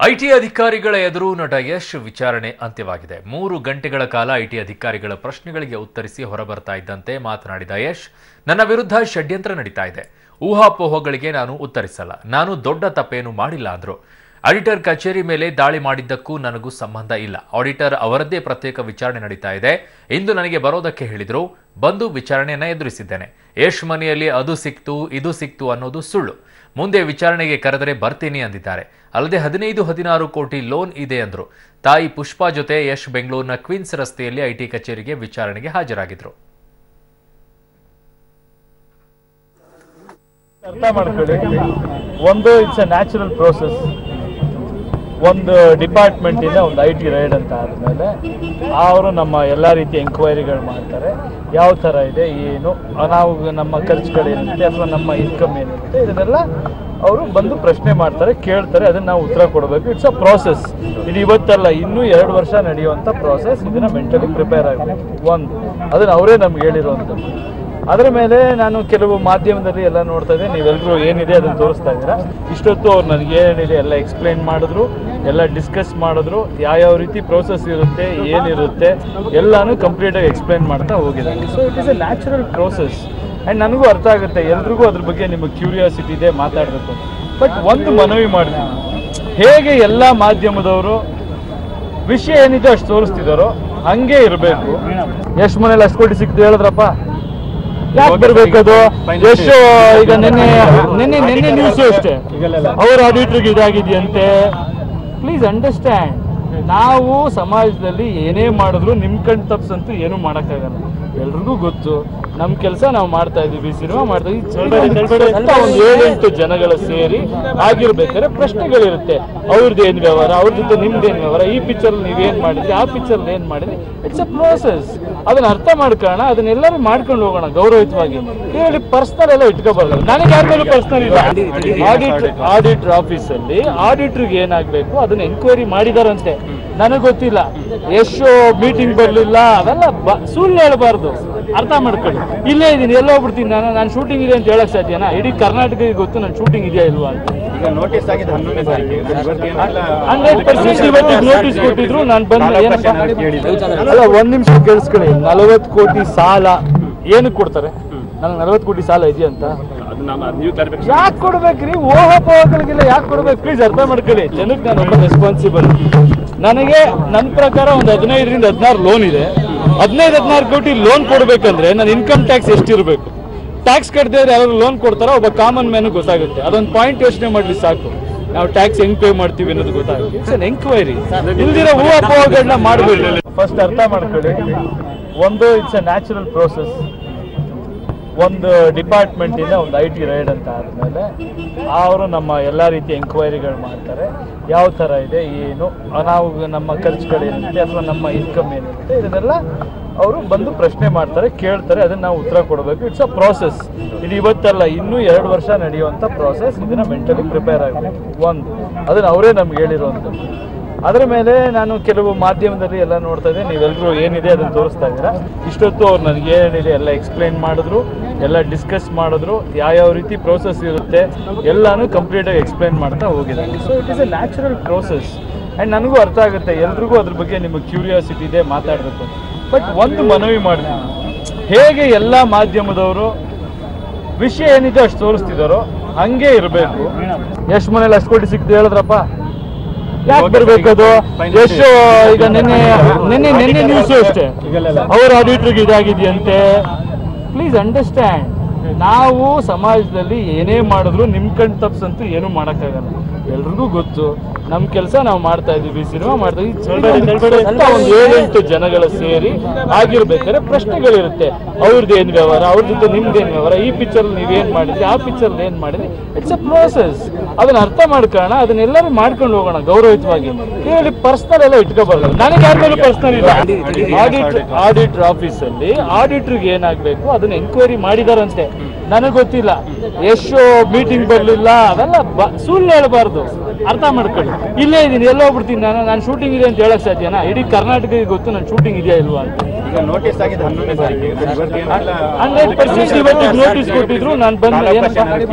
IT ಅಧಿಕಾರಿಗಳ ಎದುರು ನಟ ಯಶ್ ವಿಚಾರಣೆ ಅಂತ್ಯವಾಗಿದೆ. 3 ಗಂಟೆಗಳ ಕಾಲ ಐಟಿ ಅಧಿಕಾರಿಗಳ ಪ್ರಶ್ನೆಗಳಿಗೆ ಉತ್ತರಿಸಿ ಹೊರಬರ್ತಾ ಇದ್ದಂತೆ ಮಾತನಾಡಿದ ಯಶ್, ನನ್ನ ವಿರುದ್ಧ ಷಡ್ಯಂತ್ರ ನಡೀತಾ ಇದೆ. ಊಹಾಪೋಹಗಳಿಗೆ ನಾನು ಉತ್ತರಿಸಲ್ಲ. ನಾನು ದೊಡ್ಡ ತಪ್ಪೇನು ಮಾಡಿಲ್ಲ ಅಂದ್ರು. ಆಡಿಟರ್ ಕಚೇರಿ ಮೇಲೆ ದಾಳಿ ಮಾಡಿದ್ದಕ್ಕೂ ನನಗೂ ಸಂಬಂಧ ಇಲ್ಲ. ಆಡಿಟರ್ ಅವರದ್ದೇ ಪ್ರತ್ಯೇಕ ವಿಚಾರಣೆ ನಡೀತಾ ಇದೆ. ಇಂದು ನನಗೆ ಬರೋದಕ್ಕೆ ಹೇಳಿದ್ರು. ಬಂದು ವಿಚಾರಣೆಯನ್ನ ಎದುರಿಸಿದ್ದೇನೆ. ಯಶ್ ಮನೆಯಲ್ಲಿ ಅದು ಸಿಕ್ತು ಇದು ಸಿಕ್ತು ಅನ್ನೋದು ಸುಳ್ಳು. ಮುಂದೆ ವಿಚಾರಣೆಗೆ ಕರೆದರೆ ಬರ್ತೀನಿ ಅಂದಿದ್ದಾರೆ. ಅಲ್ಲದೆ 15-16 ಕೋಟಿ ಲೋನ್ ಇದೆ ಅಂದ್ರು. ತಾಯಿ ಪುಷ್ಪಾ ಜೊತೆ ಯಶ್ ಬೆಂಗಳೂರಿನ ಕ್ವೀನ್ಸ್ ರಸ್ತೆಯಲ್ಲಿ ಐಟಿ ಕಚೇರಿಗೆ ವಿಚಾರಣೆಗೆ ಹಾಜರಾಗಿದ್ರು. ಅರ್ಥ ಮಾಡ್ಕೊಳ್ಳಿ, ಒಂದು ಇಟ್ಸ್ ಅ ನ್ಯಾಚುರಲ್ ಪ್ರೋಸೆಸ್. ಒಂದು ಡಿಪಾರ್ಟ್ಮೆಂಟ್ ಇಂದ ಒಂದು ಐಟಿ ರೈಡ್ ಅಂತ ಆದಮೇಲೆ ಅವರು ನಮ್ಮ ಎಲ್ಲ ರೀತಿಯ ಎಂಕ್ವೈರಿಗಳು ಮಾಡ್ತಾರೆ. ಯಾವ ಥರ ಇದೆ, ಏನು, ನಾವು ನಮ್ಮ ಖರ್ಚುಗಳೇನಿರುತ್ತೆ ಅಥವಾ ನಮ್ಮ ಇನ್ಕಮ್ ಏನಿರುತ್ತೆ, ಇದನ್ನೆಲ್ಲ ಅವರು ಬಂದು ಪ್ರಶ್ನೆ ಮಾಡ್ತಾರೆ, ಕೇಳ್ತಾರೆ. ಅದನ್ನು ನಾವು ಉತ್ತರ ಕೊಡಬೇಕು. It's a process. ಇದು ಇವತ್ತಲ್ಲ, ಇನ್ನೂ 2 ವರ್ಷ ನಡೆಯುವಂಥ ಪ್ರೋಸೆಸ್. ಇದನ್ನು ಮೆಂಟಲಿ ಪ್ರಿಪೇರ್ ಆಗಬೇಕು. ಒಂದು ಅದನ್ನು ಅವರೇ ನಮ್ಗೆ ಹೇಳಿರುವಂಥದ್ದು. ಅದರ ಮೇಲೆ ನಾನು ಕೆಲವು ಮಾಧ್ಯಮದಲ್ಲಿ ಎಲ್ಲ ನೋಡ್ತಾ ಇದ್ದೆ, ನೀವೆಲ್ಲರೂ ಏನಿದೆ ಅದನ್ನು ತೋರಿಸ್ತಾ ಇದ್ದೀರಾ. ಇಷ್ಟೊತ್ತು ಅವ್ರು ನನಗೆ ಏನಿದೆ ಎಲ್ಲ ಎಕ್ಸ್ಪ್ಲೈನ್ ಮಾಡಿದ್ರು, ಎಲ್ಲ ಡಿಸ್ಕಸ್ ಮಾಡಿದ್ರು. ಯಾವ ರೀತಿ ಪ್ರೋಸೆಸ್ ಇರುತ್ತೆ, ಏನಿರುತ್ತೆ ಎಲ್ಲನೂ ಕಂಪ್ಲೀಟಾಗಿ ಎಕ್ಸ್ಪ್ಲೈನ್ ಮಾಡ್ತಾ ಹೋಗಿದ್ದಾರೆ. So it is A natural process. And ನನಗೂ ಅರ್ಥ ಆಗುತ್ತೆ, ಎಲ್ರಿಗೂ ಅದ್ರ ಬಗ್ಗೆ ನಿಮಗೆ ಕ್ಯೂರಿಯಾಸಿಟಿ ಇದೆ, ಮಾತಾಡಬೇಕು. ಬಟ್ ಒಂದು ಮನವಿ ಮಾಡ್ತೀನಿ, ಹೇಗೆ ಎಲ್ಲ ಮಾಧ್ಯಮದವರು ವಿಷಯ ಏನಿದೆ ಅಷ್ಟು ತೋರಿಸ್ತಿದ್ದಾರೋ ಹಂಗೆ ಇರಬೇಕು. ಎಷ್ಟು ಮನೇಲಿ ಅಷ್ಟು ಕೋಟಿ ಸಿಕ್ತು ಹೇಳಿದ್ರಪ್ಪ, ಯಾಕೆ ಬರ್ಬೇಕದು? ಎಷ್ಟು ಈಗ ನಿನ್ನೆ ನ್ಯೂಸ್ ಅಷ್ಟೇ, ಅವ್ರ ಆಡಿಟರ್ಗೆ ಇದಾಗಿದೆಯಂತೆ. ಪ್ಲೀಸ್ ಅಂಡರ್ಸ್ಟ್ಯಾಂಡ್, ನಾವು ಸಮಾಜದಲ್ಲಿ ಏನೇ ಮಾಡಿದ್ರು ನಿಮ್ಮ ಕಣ್ ತಪ್ಸಂತೂ ಏನೂ ಮಾಡೋಕ್ಕಾಗಲ್ಲ. ಎಲ್ರಿಗೂ ಗೊತ್ತು, ನಮ್ಮ ಕೆಲಸ ನಾವು ಮಾಡ್ತಾ ಇದ್ದೀವಿ, ಸಿನಿಮಾ ಮಾಡ್ತಾ ಇದ್ದೀವಿ. ಒಂದು 7-8 ಜನಗಳ ಸೇರಿ ಆಗಿರ್ಬೇಕಾದ್ರೆ ಪ್ರಶ್ನೆಗಳಿರುತ್ತೆ. ಅವ್ರದ್ದು ಏನು ವ್ಯವಹಾರ, ಅವ್ರ ಜೊತೆ ನಿಮ್ದೇನು ವ್ಯವಹಾರ, ಈ ಪಿಕ್ಚರ್ ನೀವೇನು ಮಾಡಿದ್ರಿ, ಆ ಪಿಕ್ಚರ್ ಏನು ಮಾಡಿದ್ರಿ. It's a process. ಅದನ್ನ ಅರ್ಥ ಮಾಡ್ಕೋಣ, ಅದನ್ನೆಲ್ಲರೂ ಮಾಡ್ಕೊಂಡು ಹೋಗೋಣ ಗೌರವಯುತವಾಗಿ. ಹೇಳಿ ಪರ್ಸನಲ್ ಎಲ್ಲ ಇಟ್ಕೋಬಾರ್ದು. ನನಗೆ ಯಾರ ಮೇಲೂ ಪರ್ಸನಲ್ ಇಲ್ಲ. ಆಡಿಟರ್ ಆಫೀಸಲ್ಲಿ ಆಡಿಟರ್ಗೆ ಏನಾಗಬೇಕು ಅದನ್ನ ಎನ್ಕ್ವೈರಿ ಮಾಡಿದಾರಂತೆ. ನನಗೆ ಗೊತ್ತಿಲ್ಲ. ಎಷ್ಟು ಮೀಟಿಂಗ್ ಬರಲಿಲ್ಲ, ಅವೆಲ್ಲ ಸುಳ್ಳು ಹೇಳಬಾರ್ದು. ಅರ್ಥ ಮಾಡ್ಕೊಳ್ಳಿ. ಇಲ್ಲೇ ಇದ್ದೀನಿ, ಎಲ್ಲೋ ಹೋಗ್ಬಿಡ್ತೀನಿ ನಾನು ಶೂಟಿಂಗ್ ಇದೆ ಅಂತ ಹೇಳಕ್ ಸಾಧ್ಯನಾ? ಇಡೀ ಕರ್ನಾಟಕಕ್ಕೆ ಗೊತ್ತು ನಾನು ಶೂಟಿಂಗ್ ಇದೆಯಾ ಇಲ್ವಾ ಅಂತ. 100% ಇವತ್ತಿಗೆ ನೋಟಿಸ್ ಕೊಟ್ಟಿದ್ರು. ನಾನು ಬಂದು ಅಲ್ಲ, 1 ನಿಮಿಷ ಕೇಳಿಸ್ಕೊಳ್ಳಿ. 40 ಕೋಟಿ ಸಾಲ ಏನಕ್ಕೆ ಕೊಡ್ತಾರೆ? ನನಗೆ 40 ಕೋಟಿ ಸಾಲ ಇದೆಯಂತ ಯಾಕೆ ಕೊಡ್ಬೇಕ್ರಿ? ಊಹಾಪೋಹಗಳಿಗೆಲ್ಲ ಯಾಕೆ ಕೊಡ್ಬೇಕು? ಪ್ಲೀಸ್ ಅರ್ಥ ಮಾಡ್ಕೊಳ್ಳಿ. ಜನಕ್ಕೆ ನಾನು ಒಬ್ಬ ರೆಸ್ಪಾನ್ಸಿಬಲ್. ನನಗೆ ನನ್ನ ಪ್ರಕಾರ ಒಂದು 15-16 ಲೋನ್ ಇದೆ. 15-16 ಕೋಟಿ ಲೋನ್ ಕೊಡ್ಬೇಕಂದ್ರೆ ನನ್ನ ಇನ್ಕಮ್ ಟ್ಯಾಕ್ಸ್ ಎಷ್ಟಿರಬೇಕು? ಟ್ಯಾಕ್ಸ್ ಕಟ್ಟದಿದ್ರೆ ಯಾರು ಲೋನ್ ಕೊಡ್ತಾರೋ ಒಬ್ಬ ಕಾಮನ್ ಮ್ಯಾನ್ ಗೊತ್ತಾಗುತ್ತೆ. ಅದೊಂದು ಪಾಯಿಂಟ್ ಯೋಚನೆ ಮಾಡ್ಲಿ ಸಾಕು. ನಾವು ಟ್ಯಾಕ್ಸ್ ಹೆಂಗ್ ಪೇ ಮಾಡ್ತೀವಿ ಅನ್ನೋದು ಗೊತ್ತಾಗುತ್ತೆ. It's an enquiry. ಇಲ್ದಿರೋ ಊಹಾಪೋಹಗಳನ್ನ ಮಾಡಬೇಡಿ. ಫಸ್ಟ್ ಅರ್ಥ ಮಾಡ್ಕೊಳ್ಳಿ, ಒಂದು ಇಟ್ಸ್ ಅ ನ್ಯಾಚುರಲ್ ಪ್ರೋಸೆಸ್. ಒಂದು ಡಿಪಾರ್ಟ್ಮೆಂಟ್ ಇಂದ ಒಂದು ಐಟಿ ರೈಡ್ ಅಂತ ಆದಮೇಲೆ ಅವರು ನಮ್ಮ ಎಲ್ಲ ರೀತಿಯ ಎಂಕ್ವೈರಿಗಳು ಮಾಡ್ತಾರೆ. ಯಾವ ಥರ ಇದೆ, ಏನು, ನಾವು ನಮ್ಮ ಖರ್ಚುಗಳೇನಿರುತ್ತೆ ಅಥವಾ ನಮ್ಮ ಇನ್ಕಮ್ ಏನಿರುತ್ತೆ, ಇದನ್ನೆಲ್ಲ ಅವರು ಬಂದು ಪ್ರಶ್ನೆ ಮಾಡ್ತಾರೆ, ಕೇಳ್ತಾರೆ. ಅದನ್ನು ನಾವು ಉತ್ತರ ಕೊಡಬೇಕು. It's a process. ಇದು ಇವತ್ತಲ್ಲ, ಇನ್ನೂ 2 ವರ್ಷ ನಡೆಯುವಂಥ ಪ್ರೋಸೆಸ್. ಇದನ್ನು ಮೆಂಟಲಿ ಪ್ರಿಪೇರ್ ಆಗಬೇಕು. ಒಂದು ಅದನ್ನು ಅವರೇ ನಮ್ಗೆ ಹೇಳಿರುವಂಥದ್ದು. ಅದರ ಮೇಲೆ ನಾನು ಕೆಲವು ಮಾಧ್ಯಮದಲ್ಲಿ ಎಲ್ಲ ನೋಡ್ತಾ ಇದ್ದೆ, ನೀವೆಲ್ಲರೂ ಏನಿದೆ ಅದನ್ನು ತೋರಿಸ್ತಾ ಇದ್ದೀರಾ. ಇಷ್ಟೊತ್ತು ಅವ್ರು ನನಗೆ ಏನಿದೆ ಎಲ್ಲ ಎಕ್ಸ್ಪ್ಲೈನ್ ಮಾಡಿದ್ರು, ಎಲ್ಲ ಡಿಸ್ಕಸ್ ಮಾಡಿದ್ರು. ಯಾವ ರೀತಿ ಪ್ರೋಸೆಸ್ ಇರುತ್ತೆ ಎಲ್ಲನೂ ಕಂಪ್ಲೀಟಾಗಿ ಎಕ್ಸ್ಪ್ಲೈನ್ ಮಾಡ್ತಾ ಹೋಗಿದ್ದಾರೆ. So it is A natural process. And ನನಗೂ ಅರ್ಥ ಆಗುತ್ತೆ, ಎಲ್ರಿಗೂ ಅದ್ರ ಬಗ್ಗೆ ನಿಮಗೆ ಕ್ಯೂರಿಯಾಸಿಟಿ ಇದೆ, ಮಾತಾಡಬೇಕು. ಬಟ್ ಒಂದು ಮನವಿ ಮಾಡ್ತೀನಿ, ಹೇಗೆ ಎಲ್ಲ ಮಾಧ್ಯಮದವರು ವಿಷಯ ಏನಿದೆ ಅಷ್ಟು ತೋರಿಸ್ತಿದ್ದಾರೋ ಹಂಗೆ ಇರಬೇಕು. ಎಷ್ಟು ಮನೇಲಿ ಅಷ್ಟು ಕೋಟಿ ಸಿಕ್ತು ಹೇಳಿದ್ರಪ್ಪ, ಯಾಕೆ ಬರ್ಬೇಕದು? ಎಷ್ಟು ಈಗ ನಿನ್ನೆ ನ್ಯೂಸ್ ಅಷ್ಟೇ, ಅವ್ರ ಆಡಿಟರ್ಗೆ ಇದಾಗಿದೆಯಂತೆ. ಪ್ಲೀಸ್ ಅಂಡರ್ಸ್ಟ್ಯಾಂಡ್, ನಾವು ಸಮಾಜದಲ್ಲಿ ಏನೇ ಮಾಡಿದ್ರು ನಿಮ್ಮ ಕಣ್ ತಪ್ಸಂತೂ ಏನೂ ಮಾಡೋಕ್ಕಾಗಲ್ಲ. ಎಲ್ರಿಗೂ ಗೊತ್ತು, ನಮ್ಮ ಕೆಲಸ ನಾವು ಮಾಡ್ತಾ ಇದ್ದೀವಿ, ಸಿನಿಮಾ ಮಾಡ್ತಾ ಇದ್ದೀವಿ. ಒಂದು 7-8 ಜನಗಳ ಸೇರಿ ಆಗಿರ್ಬೇಕಾದ್ರೆ ಪ್ರಶ್ನೆಗಳಿರುತ್ತೆ. ಅವ್ರದ್ದು ಏನು ವ್ಯವಹಾರ, ಅವ್ರ ಜೊತೆ ನಿಮ್ದೇನು ವ್ಯವಹಾರ, ಈ ಪಿಕ್ಚರ್ ನೀವೇನು ಮಾಡಿದ್ರಿ, ಆ ಪಿಕ್ಚರ್ ಏನು ಮಾಡಿದ್ರಿ. It's a process. ಅದನ್ನ ಅರ್ಥ ಮಾಡ್ಕೋಣ, ಅದನ್ನೆಲ್ಲರೂ ಮಾಡ್ಕೊಂಡು ಹೋಗೋಣ ಗೌರವಯುತವಾಗಿ. ಹೇಳಿ ಪರ್ಸನಲ್ ಎಲ್ಲ ಇಟ್ಕೋಬಾರ್ದು. ನನಗೆ ಯಾರ ಮೇಲೂ ಪರ್ಸನಲ್ ಇಲ್ಲ. ಆಡಿಟರ್ ಆಫೀಸಲ್ಲಿ ಆಡಿಟರ್ಗೆ ಏನಾಗಬೇಕು ಅದನ್ನ ಎನ್ಕ್ವೈರಿ ಮಾಡಿದಾರಂತೆ. ನನಗೆ ಗೊತ್ತಿಲ್ಲ. ಎಷ್ಟು ಮೀಟಿಂಗ್ ಬರಲಿಲ್ಲ, ಅವೆಲ್ಲ ಸುಳ್ಳು ಹೇಳಬಾರ್ದು. ಅರ್ಥ ಮಾಡ್ಕೊಳ್ಳಿ. ಇಲ್ಲೇ ಇದ್ದೀನಿ, ಎಲ್ಲೋ ಹೋಗ್ಬಿಡ್ತೀನಿ ನಾನು ಶೂಟಿಂಗ್ ಇದೆ ಅಂತ ಹೇಳಕ್ ಸಾಧ್ಯನಾ? ಇಡೀ ಕರ್ನಾಟಕಕ್ಕೆ ಗೊತ್ತು ನಾನು ಶೂಟಿಂಗ್ ಇದೆಯಾ ಇಲ್ವಾ ಅಂತ. 100% ಇವತ್ತಿಗೆ ನೋಟಿಸ್ ಕೊಟ್ಟಿದ್ರು. ನಾನು ಬಂದು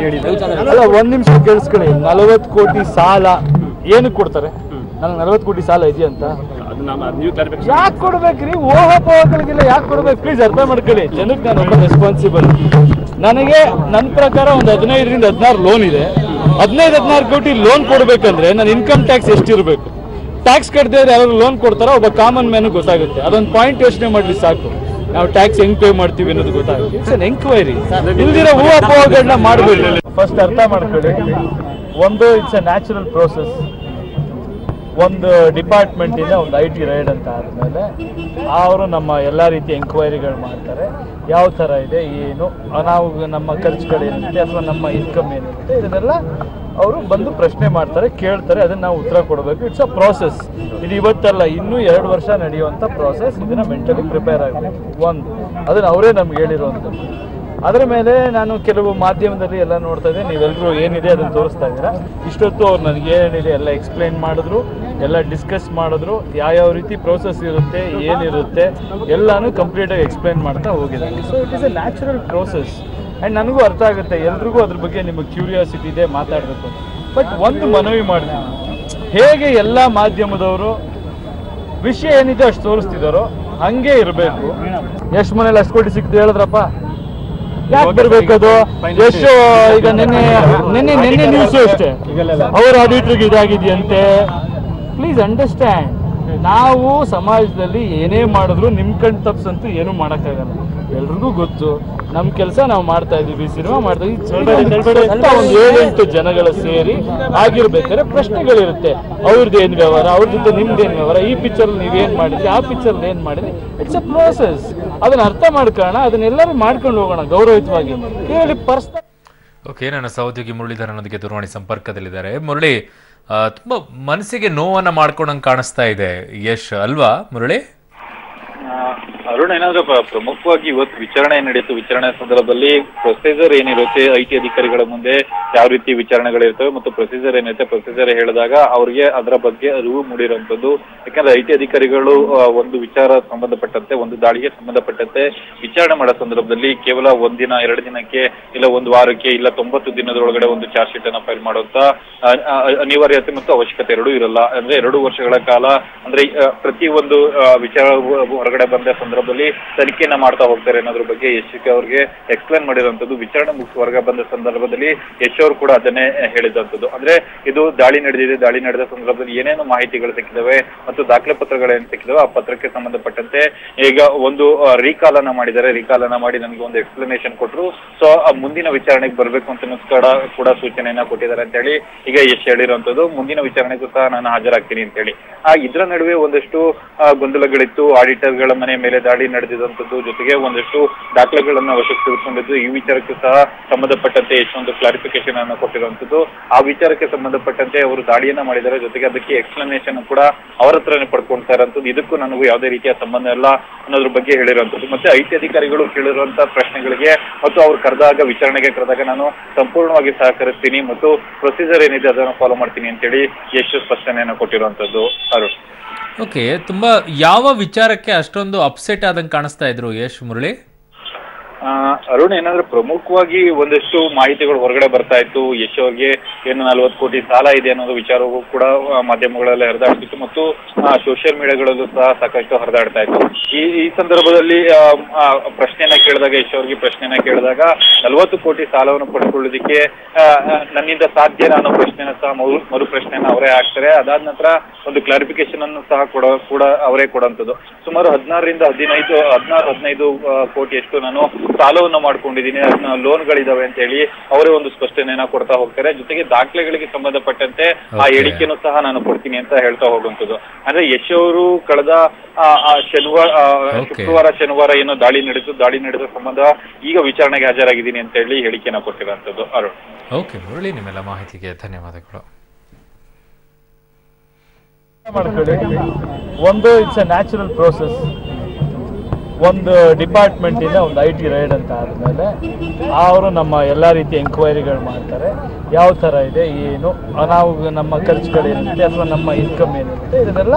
ಅಲ್ಲ, 1 ನಿಮಿಷ ಕೇಳಿಸ್ಕೊಳ್ಳಿ. 40 ಕೋಟಿ ಸಾಲ ಏನಕ್ಕೆ ಕೊಡ್ತಾರೆ? ನನಗೆ 40 ಕೋಟಿ ಸಾಲ ಇದೆಯಂತ ಯಾಕೆ ಕೊಡ್ಬೇಕ್ರಿ? ಊಹಾಪೋಹಗಳಿಗೆಲ್ಲ ಯಾಕೆ ಕೊಡ್ಬೇಕು? ಪ್ಲೀಸ್ ಅರ್ಥ ಮಾಡ್ಕೊಳ್ಳಿ. ಜನಕ್ಕೆ ನಾನು ಒಬ್ಬ ರೆಸ್ಪಾನ್ಸಿಬಲ್. ನನಗೆ ನನ್ನ ಪ್ರಕಾರ ಒಂದು 15ರಿಂದ 16 ಲೋನ್ ಇದೆ. 15-16 ಕೋಟಿ ಲೋನ್ ಕೊಡ್ಬೇಕಂದ್ರೆ ನನ್ನ ಇನ್ಕಮ್ ಟ್ಯಾಕ್ಸ್ ಎಷ್ಟಿರಬೇಕು? ಟ್ಯಾಕ್ಸ್ ಕಟ್ಟದೆ ಯಾರು ಲೋನ್ ಕೊಡ್ತಾರೋ ಒಬ್ಬ ಕಾಮನ್ ಮ್ಯಾನ್ ಗೊತ್ತಾಗುತ್ತೆ. ಅದೊಂದು ಪಾಯಿಂಟ್ ಯೋಚನೆ ಮಾಡ್ಲಿ ಸಾಕು. ನಾವು ಟ್ಯಾಕ್ಸ್ ಹೆಂಗ್ ಪೇ ಮಾಡ್ತೀವಿ ಅನ್ನೋದು ಗೊತ್ತಾಗುತ್ತೆ. It's an enquiry. ಇಲ್ದಿರೋ ಊಹಾಪೋಹಗಳನ್ನ ಮಾಡಬೇಡಿ. ಫಸ್ಟ್ ಅರ್ಥ ಮಾಡ್ಕೊಳ್ಳಿ. ಒಂದು ಇಟ್ಸ್ ಎ ನ್ಯಾಚುರಲ್ ಪ್ರೋಸೆಸ್. ಒಂದು ಡಿಪಾರ್ಟ್ಮೆಂಟಿಂದ ಒಂದು IT ರೈಡ್ ಅಂತ ಆದಮೇಲೆ ಅವರು ನಮ್ಮ ಎಲ್ಲ ರೀತಿಯ ಎಂಕ್ವೈರಿಗಳು ಮಾಡ್ತಾರೆ. ಯಾವ ಥರ ಇದೆ, ಏನು, ನಾವು ನಮ್ಮ ಖರ್ಚುಗಳೇನಿರುತ್ತೆ ಅಥವಾ ನಮ್ಮ ಇನ್ಕಮ್ ಏನಿರುತ್ತೆ ಇದನ್ನೆಲ್ಲ ಅವರು ಬಂದು ಪ್ರಶ್ನೆ ಮಾಡ್ತಾರೆ, ಕೇಳ್ತಾರೆ. ಅದನ್ನು ನಾವು ಉತ್ತರ ಕೊಡಬೇಕು. It's a process. ಇದು ಇವತ್ತಲ್ಲ, ಇನ್ನೂ 2 ವರ್ಷ ನಡೆಯುವಂಥ ಪ್ರಾಸೆಸ್. ಇದನ್ನು ಮೆಂಟಲಿ ಪ್ರಿಪೇರ್ ಆಗಬೇಕು. ಒಂದು ಅದನ್ನು ಅವರೇ ನಮ್ಗೆ ಹೇಳಿರುವಂಥದ್ದು. ಅದರ ಮೇಲೆ ನಾನು ಕೆಲವು ಮಾಧ್ಯಮದಲ್ಲಿ ಎಲ್ಲ ನೋಡ್ತಾ ಇದ್ದೆ. ನೀವೆಲ್ಲರೂ ಏನಿದೆ ಅದನ್ನು ತೋರಿಸ್ತಾ ಇದ್ದೀರಾ. ಇಷ್ಟೊತ್ತು ಅವ್ರು ನನಗೆ ಏನಿದೆ ಎಲ್ಲ ಎಕ್ಸ್ಪ್ಲೈನ್ ಮಾಡಿದ್ರು, ಎಲ್ಲ ಡಿಸ್ಕಸ್ ಮಾಡಿದ್ರು. ಯಾವ ರೀತಿ ಪ್ರೋಸೆಸ್ ಇರುತ್ತೆ, ಏನಿರುತ್ತೆ ಎಲ್ಲನೂ ಕಂಪ್ಲೀಟಾಗಿ ಎಕ್ಸ್ಪ್ಲೈನ್ ಮಾಡ್ತಾ ಹೋಗಿದ್ದಾರೆ. So it is A natural process. And ನನಗೂ ಅರ್ಥ ಆಗುತ್ತೆ, ಎಲ್ರಿಗೂ ಅದ್ರ ಬಗ್ಗೆ ನಿಮಗೆ ಕ್ಯೂರಿಯಾಸಿಟಿ ಇದೆ, ಮಾತಾಡಬೇಕು. ಬಟ್ ಒಂದು ಮನವಿ ಮಾಡ್ತೀನಿ, ಹೇಗೆ ಎಲ್ಲ ಮಾಧ್ಯಮದವರು ವಿಷಯ ಏನಿದೆ ಅಷ್ಟು ತೋರಿಸ್ತಿದ್ದಾರೋ ಹಾಗೆ ಇರಬೇಕು. ಎಷ್ಟು ಮನೇಲಿ 10 ಕೋಟಿ ಸಿಕ್ತು ಹೇಳಿದ್ರಪ್ಪ, ಯಾಕೆ ಬರ್ಬೇಕದು? ಎಷ್ಟು ಈಗ ನಿನ್ನೆ ನ್ಯೂಸು ಅಷ್ಟೇ, ಅವ್ರ ಆಡಿಟ್ರಿಗೆ ಇದಾಗಿದೆಯಂತೆ. ಪ್ಲೀಸ್ ಅಂಡರ್ಸ್ಟ್ಯಾಂಡ್, ನಾವು ಸಮಾಜದಲ್ಲಿ ಏನೇ ಮಾಡಿದ್ರು ನಿಮ್ಮ ಕಣ್ ತಪ್ಸಂತೂ ಏನೂ ಮಾಡೋಕ್ಕಾಗಲ್ಲ. ಎಲ್ರಿಗೂ ಗೊತ್ತು ನಮ್ಮ ಕೆಲಸ ನಾವು ಮಾಡ್ತಾ ಇದ್ದೀವಿ, ಸಿನಿಮಾ ಮಾಡ್ತಾ ಇದ್ದೀವಿ. ಒಂದು 7-8 ಜನಗಳ ಸೇರಿ ಆಗಿರ್ಬೇಕಾದ್ರೆ ಪ್ರಶ್ನೆಗಳಿರುತ್ತೆ. ಅವ್ರದ್ದೇನು ವ್ಯವಹಾರ, ಅವ್ರ ಜೊತೆ ನಿಮ್ದೇನು ವ್ಯವಹಾರ, ಈ ಪಿಕ್ಚರ್ ನೀವೇನು ಮಾಡಿದ್ರಿ, ಆ ಪಿಕ್ಚರ್ ಏನು ಮಾಡಿದ್ರಿ. It's a process. ಅದನ್ನ ಅರ್ಥ ಮಾಡ್ಕೊಳ್ಳೋಣ, ಅದನ್ನೆಲ್ಲರೂ ಮಾಡ್ಕೊಂಡು ಹೋಗೋಣ ಗೌರವಯುತವಾಗಿ. ಕೇಳಿ ಪರ್ಸನಲ್. ಓಕೆ, ನನ್ನ ಸಹೋದ್ಯೋಗಿ ಮುರಳೀಧರ್ ನನ್ನೊಂದಿಗೆ ದೂರವಾಣಿ ಸಂಪರ್ಕದಲ್ಲಿದ್ದಾರೆ. ಮುರಳಿ, ತುಂಬಾ ಮನಸ್ಸಿಗೆ ನೋವನ್ನ ಮಾಡ್ಕೊಂಡಂಗೆ ಕಾಣಿಸ್ತಾ ಇದೆ ಯಶ್, ಅಲ್ವಾ ಮುರಳಿ? ಅರುಣ್, ಏನಾದ್ರೂ ಪ್ರಮುಖವಾಗಿ ಇವತ್ತು ವಿಚಾರಣೆ ನಡೀತು. ವಿಚಾರಣೆ ಸಂದರ್ಭದಲ್ಲಿ ಪ್ರೊಸೀಜರ್ ಏನಿರುತ್ತೆ, IT ಅಧಿಕಾರಿಗಳ ಮುಂದೆ ಯಾವ ರೀತಿ ವಿಚಾರಣೆಗಳಿರ್ತವೆ ಮತ್ತು ಪ್ರೊಸೀಜರ್ ಏನಿರುತ್ತೆ, ಪ್ರೊಸೀಜರ್ ಹೇಳಿದಾಗ ಅವ್ರಿಗೆ ಅದರ ಬಗ್ಗೆ ಅರಿವು ಮೂಡಿರುವಂತದ್ದು. ಯಾಕಂದ್ರೆ IT ಅಧಿಕಾರಿಗಳು ಒಂದು ವಿಚಾರ ಸಂಬಂಧಪಟ್ಟಂತೆ, ಒಂದು ದಾಳಿಗೆ ಸಂಬಂಧಪಟ್ಟಂತೆ ವಿಚಾರಣೆ ಮಾಡೋ ಸಂದರ್ಭದಲ್ಲಿ ಕೇವಲ 1 ದಿನ 2 ದಿನಕ್ಕೆ ಇಲ್ಲ 1 ವಾರಕ್ಕೆ ಇಲ್ಲ 90 ದಿನದೊಳಗಡೆ ಒಂದು ಚಾರ್ಜ್ ಶೀಟ್ ಅನ್ನ ಫೈಲ್ ಮಾಡುವಂತ ಅನಿವಾರ್ಯತೆ ಮತ್ತು ಅವಶ್ಯಕತೆ ಎರಡೂ ಇರಲ್ಲ. ಅಂದ್ರೆ 2 ವರ್ಷಗಳ ಕಾಲ, ಅಂದ್ರೆ ಪ್ರತಿ ಒಂದು ವಿಚಾರ ಹೊರಗಡೆ ಬಂದ ಸಂದರ್ಭದಲ್ಲಿ ತನಿಖೆಯನ್ನ ಮಾಡ್ತಾ ಹೋಗ್ತಾರೆ ಅನ್ನೋದ್ರ ಬಗ್ಗೆ ಯಶ್ ಅವ್ರಿಗೆ ಎಕ್ಸ್ಪ್ಲೇನ್ ಮಾಡಿರುವಂತದ್ದು. ವಿಚಾರಣೆ ಮುಗಿಸಿ ಹೊರಗೆ ಬಂದ ಸಂದರ್ಭದಲ್ಲಿ ಯಶ್ ಅವರು ಕೂಡ ಅದನ್ನೇ ಹೇಳಿದಂಥದ್ದು. ಅಂದ್ರೆ ಇದು ದಾಳಿ ನಡೆದಿದೆ, ದಾಳಿ ನಡೆದ ಸಂದರ್ಭದಲ್ಲಿ ಏನೇನು ಮಾಹಿತಿಗಳು ಸಿಕ್ಕಿದಾವೆ ಮತ್ತು ದಾಖಲೆ ಪತ್ರಗಳೇನು ಸಿಕ್ಕಿದಾವೆ, ಆ ಪತ್ರಕ್ಕೆ ಸಂಬಂಧಪಟ್ಟಂತೆ ಈಗ ಒಂದು ರೀಕಾಲ್ ಅನ್ನ ಮಾಡಿದ್ದಾರೆ. ರೀಕಾಲ್ ಅನ್ನ ಮಾಡಿ ನನಗೆ ಒಂದು ಎಕ್ಸ್ಪ್ಲನೇಷನ್ ಕೊಟ್ಟರು. ಸೊ ಮುಂದಿನ ವಿಚಾರಣೆಗೆ ಬರ್ಬೇಕು ಅಂತ ಕೂಡ ಸೂಚನೆಯನ್ನ ಕೊಟ್ಟಿದ್ದಾರೆ ಅಂತ ಹೇಳಿ ಈಗ ಯಶ್ ಹೇಳಿರುವಂತದ್ದು. ಮುಂದಿನ ವಿಚಾರಣೆಗೂ ಸಹ ನಾನು ಹಾಜರಾಗ್ತೀನಿ ಅಂತ ಹೇಳಿ. ಇದರ ನಡುವೆ ಒಂದಷ್ಟು ಗೊಂದಲಗಳಿತ್ತು. ಆಡಿಟರ್ಗಳ ಮನೆ ಮೇಲೆ ದಾಳಿ ನಡೆದಿದಂಥದ್ದು, ಜೊತೆಗೆ ಒಂದಷ್ಟು ದಾಖಲೆಗಳನ್ನ ವಶಕ್ಕೆ ತೆಗೆದುಕೊಂಡಿದ್ದು. ಈ ವಿಚಾರಕ್ಕೆ ಸಹ ಸಂಬಂಧಪಟ್ಟಂತೆ ಎಷ್ಟೊಂದು ಕ್ಲಾರಿಫಿಕೇಶನ್ ಅನ್ನು ಕೊಟ್ಟಿರುವಂತದ್ದು. ಆ ವಿಚಾರಕ್ಕೆ ಸಂಬಂಧಪಟ್ಟಂತೆ ಅವರು ದಾಳಿಯನ್ನ ಮಾಡಿದ್ದಾರೆ, ಜೊತೆಗೆ ಅದಕ್ಕೆ ಎಕ್ಸ್ಪ್ಲನೇಷನ್ ಕೂಡ ಅವರ ಹತ್ರನೇ ಪಡ್ಕೊಳ್ತಾ ಇರೋಂಥದ್ದು. ಇದಕ್ಕೂ ನನಗೂ ಯಾವುದೇ ರೀತಿಯ ಸಂಬಂಧ ಇಲ್ಲ ಅನ್ನೋದ್ರ ಬಗ್ಗೆ ಹೇಳಿರುವಂತದ್ದು. ಮತ್ತೆ IT ಅಧಿಕಾರಿಗಳು ಕೇಳಿರುವಂತಹ ಪ್ರಶ್ನೆಗಳಿಗೆ ಮತ್ತು ಅವ್ರು ಕರೆದಾಗ, ವಿಚಾರಣೆಗೆ ಕರೆದಾಗ ನಾನು ಸಂಪೂರ್ಣವಾಗಿ ಸಹಕರಿಸ್ತೀನಿ ಮತ್ತು ಪ್ರೊಸೀಜರ್ ಏನಿದೆ ಅದನ್ನು ಫಾಲೋ ಮಾಡ್ತೀನಿ ಅಂತೇಳಿ ಯಶ್ ಸ್ಪಷ್ಟನೆಯನ್ನು ಕೊಟ್ಟಿರುವಂತದ್ದು. ಅರುಣ್, ಓಕೆ, ತುಂಬಾ ಯಾವ ವಿಚಾರಕ್ಕೆ ಅಷ್ಟೊಂದು ಅಪ್ಸೆಟ್ ಆದಂಗೆ ಕಾಣಿಸ್ತಾ ಇದ್ರು ಯಶ್ ಮುರಳಿ? ಅರುಣ್, ಏನಂದ್ರೆ ಪ್ರಮುಖವಾಗಿ ಒಂದಷ್ಟು ಮಾಹಿತಿಗಳು ಹೊರಗಡೆ ಬರ್ತಾ ಇತ್ತು. ಯಶ್ ಅವ್ರಿಗೆ ಏನು 40 ಕೋಟಿ ಸಾಲ ಇದೆ ಅನ್ನೋದು ವಿಚಾರವೂ ಕೂಡ ಮಾಧ್ಯಮಗಳಲ್ಲಿ ಹರಿದಾಡ್ತಿತ್ತು ಮತ್ತು ಸೋಷಿಯಲ್ ಮೀಡಿಯಾಗಳಲ್ಲೂ ಸಹ ಸಾಕಷ್ಟು ಹರಿದಾಡ್ತಾ ಇತ್ತು. ಈ ಸಂದರ್ಭದಲ್ಲಿ ಪ್ರಶ್ನೆಯನ್ನ ಕೇಳಿದಾಗ, ಯಶ್ ಅವ್ರಿಗೆ ಪ್ರಶ್ನೆಯನ್ನ ಕೇಳಿದಾಗ 40 ಕೋಟಿ ಸಾಲವನ್ನು ಪಡ್ಕೊಳ್ಳೋದಕ್ಕೆ ನನ್ನಿಂದ ಸಾಧ್ಯ ಅನ್ನೋ ಪ್ರಶ್ನೆನ ಸಹ ಮರು ಪ್ರಶ್ನೆಯನ್ನ ಅವರೇ ಹಾಕ್ತಾರೆ. ಅದಾದ ನಂತರ ಒಂದು ಕ್ಲಾರಿಫಿಕೇಶನ್ ಅನ್ನು ಸಹ ಕೂಡ ಅವರೇ ಕೊಡುವಂಥದ್ದು. ಸುಮಾರು 16-15 ಕೋಟಿಯಷ್ಟು ನಾನು ಸಾಲವನ್ನು ಮಾಡ್ಕೊಂಡಿದ್ದೀನಿ, ಅದನ್ನ ಲೋನ್ಗಳಿದಾವೆ ಅಂತ ಹೇಳಿ ಅವರೇ ಒಂದು ಸ್ಪಷ್ಟನೆಯನ್ನ ಕೊಡ್ತಾ ಹೋಗ್ತಾರೆ. ಜೊತೆಗೆ ದಾಖಲೆಗಳಿಗೆ ಸಂಬಂಧಪಟ್ಟಂತೆ ಆ ಹೇಳಿಕೆಯನ್ನು ಸಹ ನಾನು ಕೊಡ್ತೀನಿ ಅಂತ ಹೇಳ್ತಾ ಹೋಗುವಂಥದ್ದು. ಅಂದ್ರೆ ಯಶ್ ಅವರು ಕಳೆದ ಶುಕ್ರವಾರ ಏನೋ ದಾಳಿ ನಡೆದ ಸಂಬಂಧ ಈಗ ವಿಚಾರಣೆಗೆ ಹಾಜರಾಗಿದ್ದೀನಿ ಅಂತ ಹೇಳಿ ಹೇಳಿಕೆಯನ್ನ ಕೊಟ್ಟಿರುವಂತದ್ದು. ಅರುಣ್, ಓಕೆ ಮುರಳಿ, ನಿಮ್ಮೆಲ್ಲ ಮಾಹಿತಿಗೆ ಧನ್ಯವಾದಗಳು. ಒಂದು ಇಟ್ಸ್ ಎ ನ್ಯಾಚುರಲ್ ಪ್ರೋಸೆಸ್. ಒಂದು ಡಿಪಾರ್ಟ್ಮೆಂಟಿಂದ ಒಂದು IT ರೈಡ್ ಅಂತ ಆದಮೇಲೆ ಅವರು ನಮ್ಮ ಎಲ್ಲ ರೀತಿಯ ಎಂಕ್ವೈರಿಗಳು ಮಾಡ್ತಾರೆ. ಯಾವ ಥರ ಇದೆ, ಏನು, ನಾವು ನಮ್ಮ ಖರ್ಚುಗಳೇನಿರುತ್ತೆ ಅಥವಾ ನಮ್ಮ ಇನ್ಕಮ್ ಏನಿರುತ್ತೆ ಇದನ್ನೆಲ್ಲ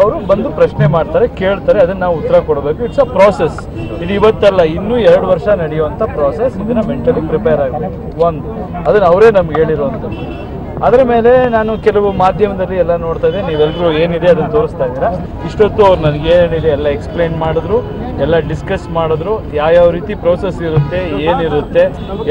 ಅವರು ಬಂದು ಪ್ರಶ್ನೆ ಮಾಡ್ತಾರೆ, ಕೇಳ್ತಾರೆ. ಅದನ್ನು ನಾವು ಉತ್ತರ ಕೊಡಬೇಕು. It's a process. ಇದು ಇವತ್ತಲ್ಲ, ಇನ್ನೂ 2 ವರ್ಷ ನಡೆಯುವಂಥ ಪ್ರೋಸೆಸ್. ಇದನ್ನು ಮೆಂಟಲಿ ಪ್ರಿಪೇರ್ ಆಗಬೇಕು. ಒಂದು ಅದನ್ನು ಅವರೇ ನಮ್ಗೆ ಹೇಳಿರುವಂಥದ್ದು. ಅದರ ಮೇಲೆ ನಾನು ಕೆಲವು ಮಾಧ್ಯಮದಲ್ಲಿ ಎಲ್ಲ ನೋಡ್ತಾ ಇದ್ದೆ, ನೀವೆಲ್ಲರೂ ಏನಿದೆ ಅದನ್ನು ತೋರಿಸ್ತಾ ಇದ್ದೀರಾ. ಇಷ್ಟೊತ್ತು ಅವ್ರು ನನಗೆ ಏನಿದೆ ಎಲ್ಲ ಎಕ್ಸ್ಪ್ಲೈನ್ ಮಾಡಿದ್ರು, ಎಲ್ಲ ಡಿಸ್ಕಸ್ ಮಾಡಿದ್ರು, ಯಾವ ರೀತಿ ಪ್ರೋಸೆಸ್ ಇರುತ್ತೆ, ಏನಿರುತ್ತೆ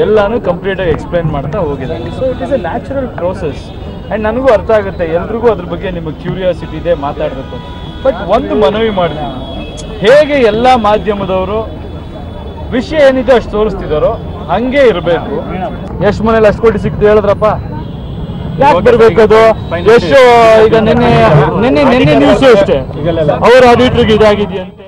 ಎಲ್ಲಾನು ಕಂಪ್ಲೀಟಾಗಿ ಎಕ್ಸ್ಪ್ಲೈನ್ ಮಾಡ್ತಾ ಹೋಗಿದ್ದಾರೆ. So it is A natural process and ನನಗೂ ಅರ್ಥ ಆಗುತ್ತೆ, ಎಲ್ರಿಗೂ ಅದ್ರ ಬಗ್ಗೆ ನಿಮಗೆ ಕ್ಯೂರಿಯಾಸಿಟಿ ಇದೆ, ಮಾತಾಡಬೇಕು. ಬಟ್ ಒಂದು ಮನವಿ ಮಾಡ್ತೀನಿ, ಹೇಗೆ ಎಲ್ಲ ಮಾಧ್ಯಮದವರು ವಿಷಯ ಏನಿದೆ ಅಷ್ಟು ತೋರಿಸ್ತಿದ್ದಾರೋ ಹಂಗೆ ಇರಬೇಕು. ಎಷ್ಟು ಮನೇಲಿ ಅಷ್ಟು ಕೋಟಿ ಸಿಕ್ತು ಹೇಳಿದ್ರಪ್ಪ, ಯಾಕೆ ಬರ್ಬೇಕದು? ಎಷ್ಟು ಈಗ ನಿನ್ನೆ ನ್ಯೂಸ್ ಅಷ್ಟೇ ಅವ್ರ ಆಡಿಟ್ರಿಗೆ ಇದಾಗಿದೆಯಂತೆ.